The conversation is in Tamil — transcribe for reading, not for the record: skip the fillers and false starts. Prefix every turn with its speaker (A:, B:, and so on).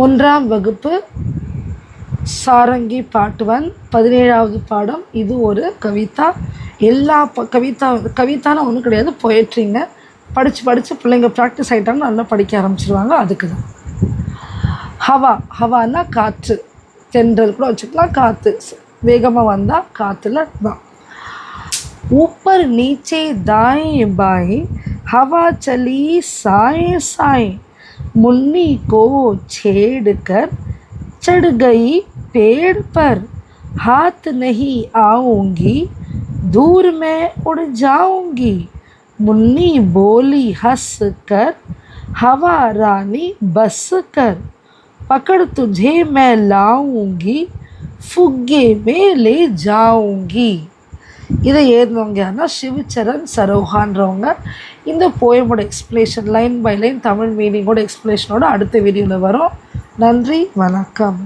A: ஒன்றாம் வகுப்பு சாரங்கி பாட்டு 1 17வது பாடம். இது ஒரு கவிதா. எல்லா கவிதானா ஒன்றும் கிடையாது, பொயட்ரிங்க. படித்து பிள்ளைங்க ப்ராக்டிஸ் ஆகிட்டாங்கன்னா நல்லா படிக்க ஆரம்பிச்சிருவாங்க. அதுக்கு தான் ஹவானா காற்று, தென்றல் கூட வச்சுக்கலாம். காற்று வேகமாக வந்தால் காற்றுல தான். ऊपर नीचे दाएं बाएं हवा चली साए साए, मुन्नी को छेड़ कर चढ़ गई पेड़ पर, हाथ नहीं आऊंगी दूर मैं उड़ जाऊंगी, मुन्नी बोली हंस कर हवा रानी बस कर, पकड़ तुझे मैं लाऊंगी फुग्गे में ले जाऊंगी. இதை எழுதுனவங்க யாருன்னா சிவச்சரண் சரோஹான்றவங்க. இந்த போயமோட explanation line by line Tamil மீனிங்கோட எக்ஸ்பிளேஷனோட அடுத்த வீடியோவில் வரும். நன்றி, வணக்கம்.